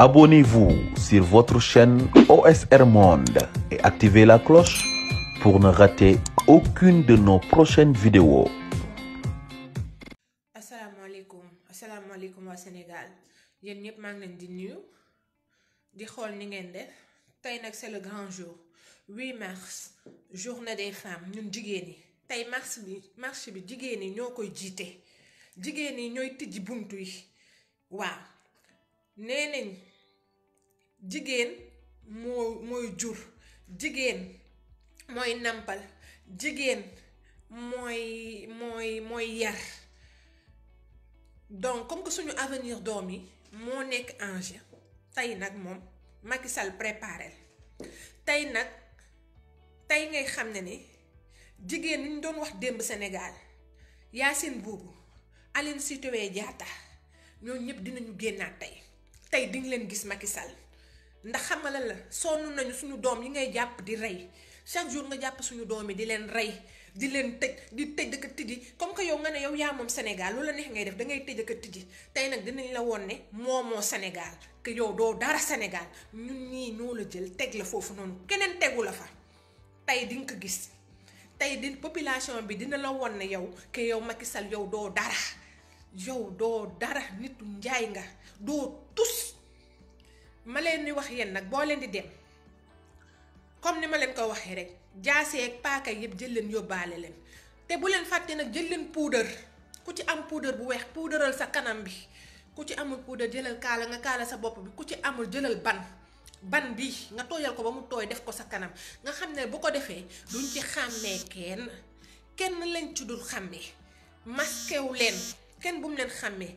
Abonnez-vous sur votre chaîne OSR Monde et activez la cloche pour ne rater aucune de nos prochaines vidéos. asalaamaaleykum waa Sénégal yéen ñëpp maa ngi leen di nuyu di xool ni ngeen def tey nag c'est le grand jour 8 mars journée des femmes ñun jigéen ñi tey marche bi jigéen ñi ñoo koy jiite jigéen ñi ñooy tijji buntu yi waaw nee nañ jigéen mooy jur jigéen mooy nampal jigéen mooy yar donc comme que suñu avenir doom yi moo nekk en jeu tey nag moom Macky Sall préparé tey ngay xam ne jigéen ñi ñu doon wax démb Sénégal Yacine Boubou Aline Sitoé Diatta ñooñu ñëpp dinañu génnaat tey di nga leen gis Macky Sall ndax xam nga la sonn nañu suñu doom yi ngay jàpp di rey chaque jour nga jàpp suñu doom yi di leen rey di leen tëj di tëj dëkk tijji comme que yow nga ne yow yaa moom Sénégal lu la neex ngay def da ngay tëj dëkk tijji tey nag dinañ la woon ne moomoo Sénégal que yow doo dara Sénégal ñun ñii ñoo la jël teg la foofu noonu keneen tegu la fa tey di nga ko gis tey di population bi dina la woon ne yow que yow Macky Sall yow doo dara nitu njaay nga doo tus ma leen di wax yéen nag boo leen di dem comme ni ma leen ko waxee rek jaasee ak paaka yëpp jël leen yóbbaale leen te bu leen fàtte nag jël leen puudar ku ci am puudar bu weex puudaral sa kanam bi ku ci amul puudar jëlal kaala nga kaala sa bopp bi ku ci amul jëlal ban bi nga tooyal ko ba mu tooy def ko sa kanam nga xam ne bu ko defee duñ ci xàmmee kenn lañ ci dul xàmmee maskew leen kenn bu mu leen xàmmee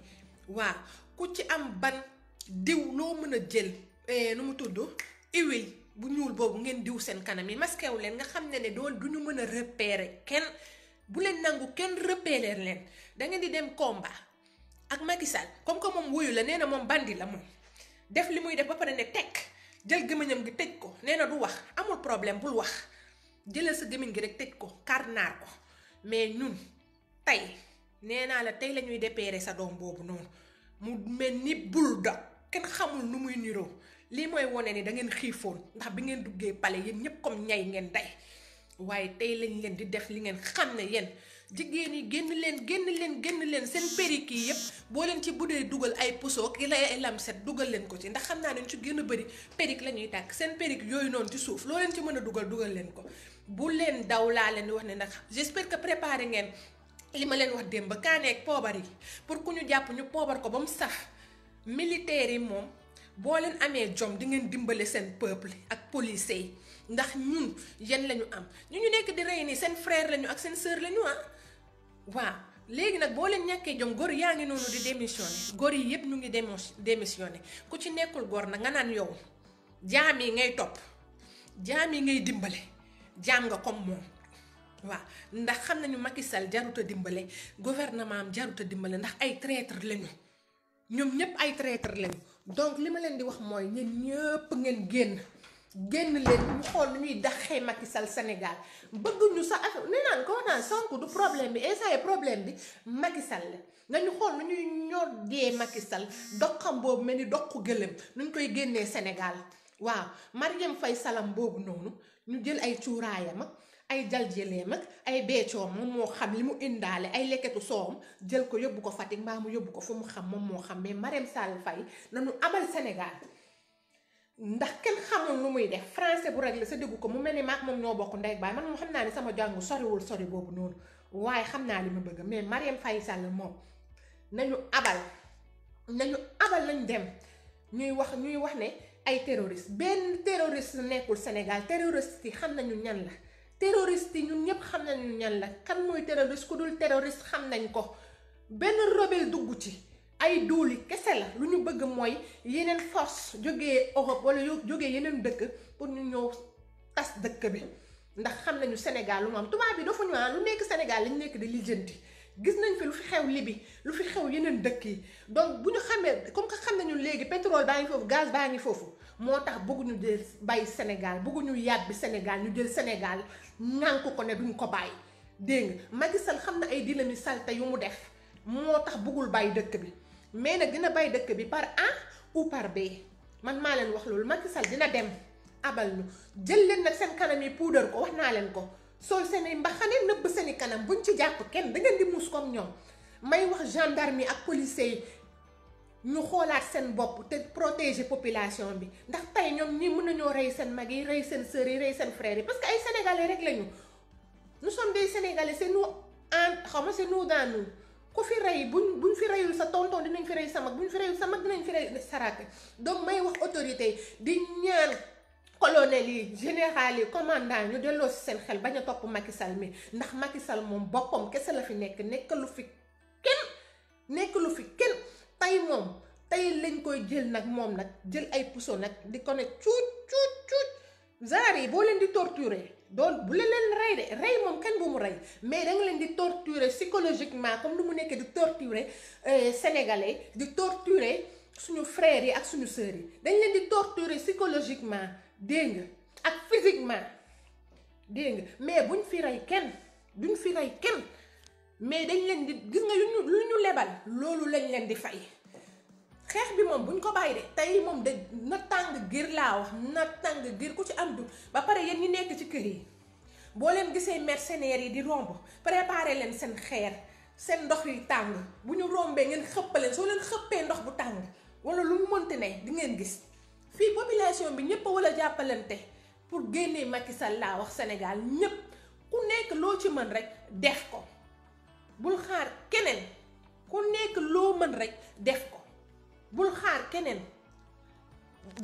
waaw ku ci am ban diw loo mën a jël nu mu tudd huile bu ñuul boobu ngeen diw seen kanam yi maskew leen nga xam ne doon du ñu mën a repérer kenn bu leen nangu kenn repérer leen da ngeen di dem combat ak Macky Sall comme que moom wuyu la nee na moom bandi la moom def li muy def ba pare ne tekk jël gémmiñam gi tëj ko nee na du wax amul problème bul wax jëlal sa gémmiñ gi rek tëj ko karnaar ko mais ñun tey nee naa la tey la ñuy dépérer sa doom boobu noonu mu mel ni bul da kenn xamul nu muy niroo lii mooy wone ni da ngeen xiifoon ndax bi ngeen duggee pale yéen ñëpp comme ñay ngeen day waaye tey lañ leen di def li ngeen xam ne yéen jigéen yi génn leen seen périk yi yëpp boo leen ci buddee dugal ay puso ki la ay lamset dugal leen ko ci ndax xam naa ne ñu ci gën a bëri périk la ñuy tàkk seen périk yooyu noonu ci suuf loo leen ci mën a dugal leen ko bu leen daw laa leen di wax ne ndax j'espère que préparé ngeen li ma leen wax démb ba kaaneeg poobar yi pour ku ñu jàpp ñu poobar ko ba mu saf militaire yi moom boo leen amee jom di ngeen dimbale seen peuple ak police yi ndax ñun yéen lañu am ñu nekk di rey ni seen frère lañu ak seen sœur lañu waaw léegi nag boo leen ñàkkee jom góor yaa ngi noonu di démissionné góor yi yëpp ñu ngi démissionné ku ci nekkul góor nag nga naan yow jaam yi ngay topp jaam yi ngay dimbale jaam nga comme moom waaw ndax xam nañu Macky Sall jarut a dimbale gouvernement am jarut a dimbale ndax ay traître lañu ñoom ñëpp ay traître lañu donc li ma leen di wax mooy ñeen ñëpp ngeen génn leen ñu xool nu ñuy daxee Macky Sall Sénégal bëgguñu sa affaire nee naan ko naan Sonko du problème bi instant problème bi Macky Sall la nañu xool nu ñuy ñoddee Macky Sall doxam boobu mel ni doxu gëlëm nu ñu koy génnee Sénégal waaw Marième Faye Salam boobu noonu ñu jël ay cuuraayam ak ay jaljëleem ak ay beecoom moom moo xam li mu indaale ay lekketu soom jël ko yóbbu ko Fatick mbaa mu yóbbu ko fu mu xam moom moo xam mais Marième Sall Faye nañu amal Sénégal ndax kenn xamul lu muy def français bu réglé sa déggu ko mu mel ni maak moom ñoo bokk ndey baay man moom xam naa ne sama jàngu sori boobu noonu waaye xam naa li ma bëgg mais Marième Faye Sall moom nañu abal nañ dem ñuy wax ne ay terroriste benn terroriste nekkul Sénégal terroriste yi xam nañu ñan la terroriste yi ñun ñëpp xam nañu ñan la kan mooy terroriste ku dul terroriste xam nañ ko benn rebelle dugg ci ay duuli kese la lu ñu bëgg mooy yeneen force jógee Europe wala jógee yeneen dëkk pour ñu ñëw tas dëkk bi ndax xam nañu Sénégal lu mu am tubaab bi dafa ñu lu nekk Sénégal lañ nekk di lijjanti gis nañ fi lu fi xew Libye lu fi xew yeneen dëkk yi donc bu ñu xamee comme que xam nañu léegi pétrole baa ngi foofu gaz baa ngi foofu moo tax bëgguñu jël bàyyi Sénégal bëgguñu yàbbi Sénégal ñu jël Sénégal ñànk ko ne duñ ko bàyyi dégg nga Macky Sall xam na ay dilami salte yu mu def moo tax bëggul bàyyi dëkk bi mais nag dina bàyyi dëkk bi par A ou par B man maa leen wax loolu. Macky Sall dina dem abal ñu jël leen nag seen kanam yi puudar ko wax naa leen ko sol seen i mbaxane nëbb seen i kanam buñ ci jàpp kenn da ngeen di muus comme ñoom. may wax gendarme yi ak policiers yi ñu xoolaat seen bopp te protéger population bi ndax tey ñoom ñi mën nañoo rey seen mag yi rey seen sœurs yi rey seen frères yi parce que ay sénégalais rek lañu. nous sommes des sénégalais c'est nous en xaw ma c'est nous dans nous. ku fi rey buñ fi reyul sa tonton dinañ fi rey sa mag buñ fi reyul sa mag dinañ fi rey sa rakk. Donc may wax autorité yi di ñaan colonel yi général yi commandant ñu delloo si seen xel bañ a topp Macky Sall mi ndax Macky Sall moom boppam kese la fi nekkalu fi kenn tey moom tey lañ koy jël nag moom nag jël ay puso nag di ko ne cuut zaar yi boo leen di torturer doon bu leen rey de rey moom kenn bu mu rey mais da nga leen di torturer psychologiquement comme ni mu nekkee di torturer sénégalais di torturer suñu frères yi ak suñu sœurs yi dañ leen di torturer psychologiquement dégg nga ak physiquement dégg nga mais buñ fi rey kenn mais dañ leen di gis nga lu ñu lebal loolu lañ leen di fay. xeex bi moom buñ ko bàyyi de tey moom de na tàng gir laa wax na tàng gir ku ci am du ba pare yéen ñi nekk ci kër yi boo leen gisee mercenaires yi di romb préparer leen seen xeer seen ndox yi tàng bu ñu rombee ngeen xëppaleen soo leen xëppee ndox bu tàng wala lu mu mënti ne di ngeen gis fii population bi ñëpp a wala jàppalante pour génnee Macky Sall laa wax Sénégal ñëpp ku nekk loo ci mën rek def ko bul xaar keneen ku nekk loo mën rek def ko. bul xaar keneen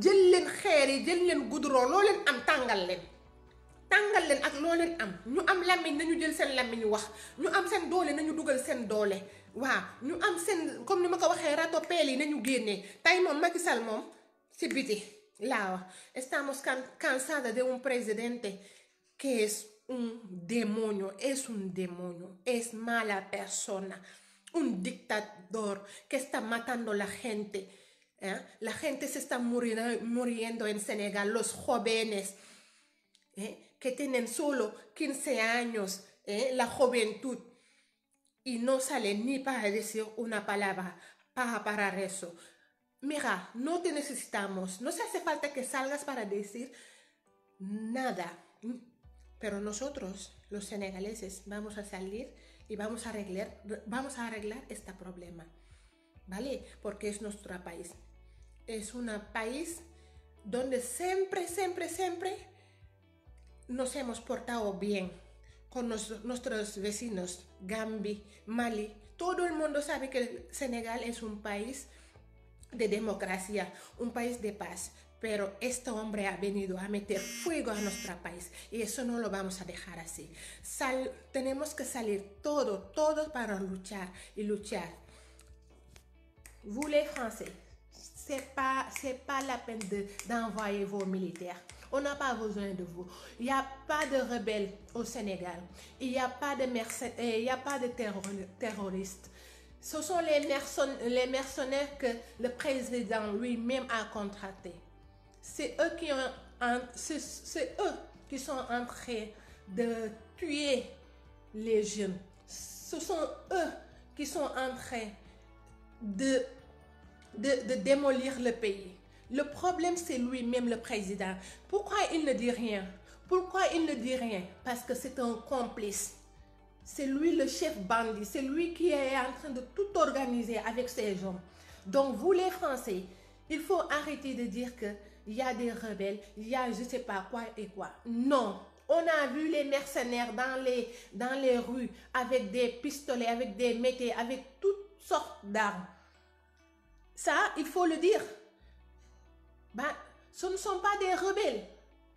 jël leen xeer yi jël leen goudron loo leen am tàngal leen ak loo leen am ñu am làmmiñ nañu jël seen làmmiñ wax ñu am seen doole nañu dugal seen doole waaw ñu am seen comme ni ma ko waxee rato peel yi nañu génnee tey moom Macky Sall moom ci biti laa wax estamos cansados de un presidente que es un demonio es mala persona. Un dictador que está matando a la gente. La gente se está muriendo en Senegal. Los jóvenes que tienen solo 15 años, la juventud, y no salen ni para decir una palabra para parar eso. Mira, no te necesitamos. No se hace falta que salgas para decir nada. Pero nosotros, los senegaleses, vamos a salir y vamos a arreglar este problema, ¿vale? Porque es nuestro país. Es un país donde siempre nos hemos portado bien con nuestros vecinos, Gambia, Mali. Todo el mundo sabe que el Senegal es un país de democracia, un país de paz. Pero este hombre ha venido a meter fuego a nuestro país y eso no lo vamos a dejar así. Tenemos que salir todos para luchar. Vous les Français, c'est pas la peine d'envoyer vos militaires. On n'a pas besoin de vous. Il n'y a pas de rebelles au Sénégal. Il n'y a pas de terroristes. Ce sont les mercenaires que le président lui-même a contractés. C'est eux qui sont en train de tuer les jeunes. Ce sont eux qui sont en train de démolir le pays. Le problème, c'est lui-même, le président. Pourquoi il ne dit rien? Parce que c'est un complice. C'est lui le chef bandit. C'est lui qui est en train de tout organiser avec ses hommes. Donc, vous les Français, il faut arrêter de dire que il y a des rebelles, il y a je sais pas quoi et quoi. Non, on a vu les mercenaires dans les rues avec des pistolets, avec des métiers, avec toutes sortes d'armes. Ça, il faut le dire. Ce ne sont pas des rebelles.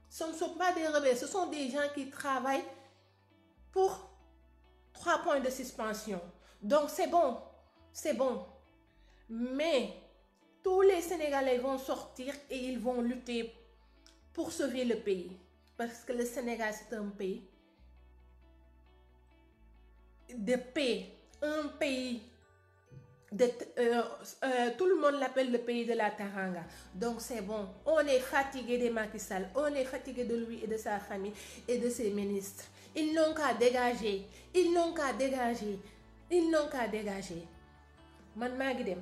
Ce sont des gens qui travaillent pour 3 points de suspension. Donc c'est bon. Mais tous les Sénégalais vont sortir et ils vont lutter pour sauver le pays. Parce que le Sénégal, c'est un pays de paix. Un pays tout le monde l'appelle le pays de la Teranga. Donc c'est bon. On est fatigué de Macky Sall. On est fatigué de lui et de sa famille et de ses ministres. Ils n'ont qu'à dégager. Man maa ngi dem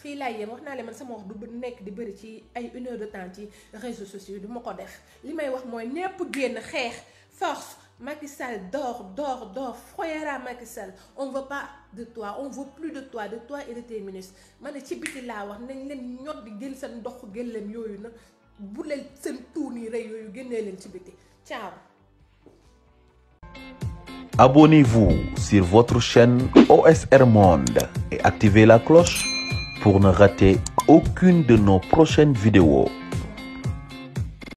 fii laay yem wax naa leen man sama wax du nekk di bëri ci ay 1 heure de temps ci réseaux sociaux du ma ko def li may wax mooy ñépp génn xeex force Macky Sall dors froyera Macky Sall on veut pas de toi on veut plus de toi et de tes ministres ma ne ci biti laa wax nañ leen ñot di jël seen ndox gëlëm yooyu nag bu leen seen tuun yi rëy yooyu génnee leen ci biti ciao. Abonnez-vous sur votre chaîne OSR Monde et activez la cloche pour ne rater aucune de nos prochaines vidéos.